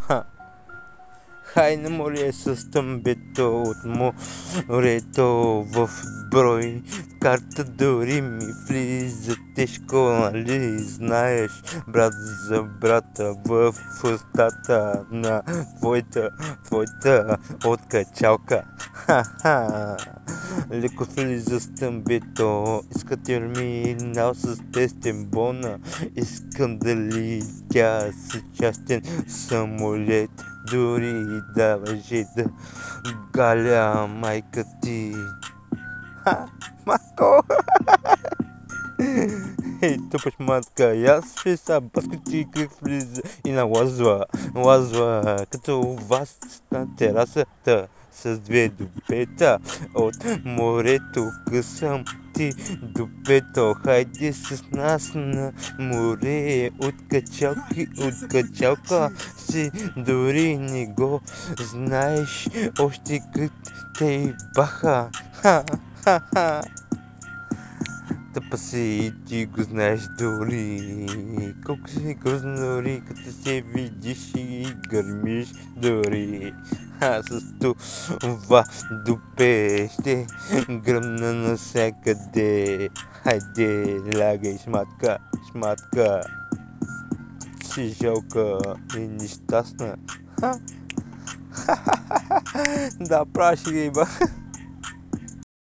Ха. Хай на море с тъмбето от морето в брой. В карта дори ми влиза тежко, нали знаеш, брат за брата в устата на твоята откачалка. Ха-ха. Леко влиза с тъмбето, иска терминал с тестен бона. Искам да летя с частен самолет, дори да въжи да галя майка ти. Ха, мако! Ей, тъпаш матка, и аз ще са баскоти как влиза и лазва, като вас на терасата с две дупета от морето. Късам ти дупето, хайде с нас на море. От качалка си дори не го знаеш още как те баха. Ха-ха-ха. Тъпа си и ти го знаеш дори. Колко си грозно дори, като се видиш и гърмиш дори. С това дупе ще гръмна навсякъде. Хайде, лягай, шматка. Си жалка и нещастна. Да, праши ги, ба.